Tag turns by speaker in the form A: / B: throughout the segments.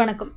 A: வணக்கம்.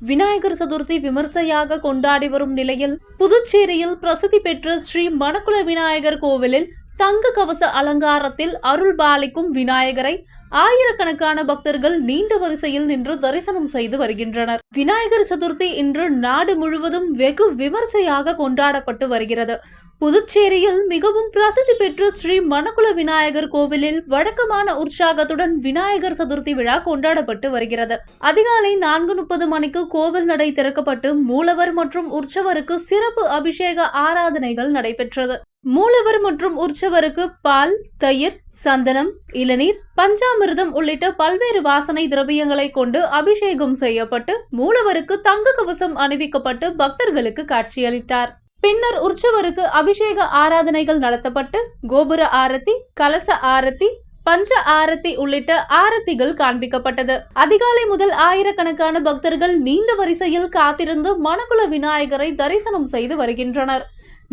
A: விநாயகர் சதுர்த்தி விமர்சையாக கொண்டாடி வரும் நிலையில் புதுச்சேரியில் பிரசித்தி பெற்ற ஸ்ரீ மணக்குள விநாயகர் கோவிலில் தங்க கவச அலங்காரத்தில் அருள் பாலிக்கும் விநாயகரை ஆயிரக்கணக்கான பக்தர்கள் நீண்ட வரிசையில் நின்று தரிசனம் செய்து வருகின்றனர். விநாயகர் சதுர்த்தி இன்று நாடு முழுவதும் வெகு விமர்சையாக கொண்டாடப்பட்டு வருகிறது. புதுச்சேரியில் மிகவும் பிரசித்தி பெற்ற ஸ்ரீ மணக்குள விநாயகர் கோவிலில் வழக்கமான உற்சாகத்துடன் விநாயகர் சதுர்த்தி விழா கொண்டாடப்பட்டு வருகிறது. அதிகாலை 4:30 மணிக்கு கோவில் நடை திறக்கப்பட்டு மூலவர் மற்றும் உற்சவருக்கு சிறப்பு அபிஷேக ஆராதனைகள் நடைபெற்றது. மூலவர் மற்றும் உற்சவருக்கு பால், தயிர், சந்தனம், இளநீர், பஞ்சாமிர்தம் உள்ளிட்ட பல்வேறு வாசனை திரவியங்களை கொண்டு அபிஷேகம் செய்யப்பட்டு மூலவருக்கு தங்க கவசம் அணிவிக்கப்பட்டு பக்தர்களுக்கு காட்சியளித்தார். பின்னர் உற்சவருக்கு அபிஷேக ஆராதனைகள் நடத்தப்பட்டு கோபுர ஆரத்தி, கலச ஆரத்தி, பஞ்ச ஆரத்தி உள்ளிட்ட ஆரத்திகள் காண்பிக்கப்பட்டது. அதிகாலை முதல் ஆயிரக்கணக்கான பக்தர்கள் நீண்ட வரிசையில் காத்திருந்து மணக்குள விநாயகரை தரிசனம் செய்து வருகின்றனர்.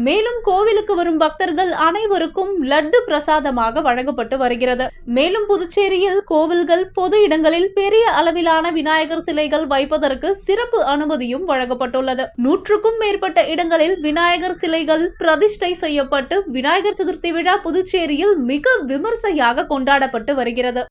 A: மேலும் கோவிலுக்கு வரும் பக்தர்கள் அனைவருக்கும் லட்டு பிரசாதமாக வழங்கப்பட்டு வருகிறது. மேலும் புதுச்சேரியில் கோவில்கள், பொது இடங்களில் பெரிய அளவிலான விநாயகர் சிலைகள் வைப்பதற்கு சிறப்பு அனுமதியும் வழங்கப்பட்டுள்ளது. 100க்கும் மேற்பட்ட இடங்களில் விநாயகர் சிலைகள் பிரதிஷ்டை செய்யப்பட்டு விநாயகர் சதுர்த்தி விழா புதுச்சேரியில் மிக விமர்சையாக கொண்டாடப்பட்டு வருகிறது.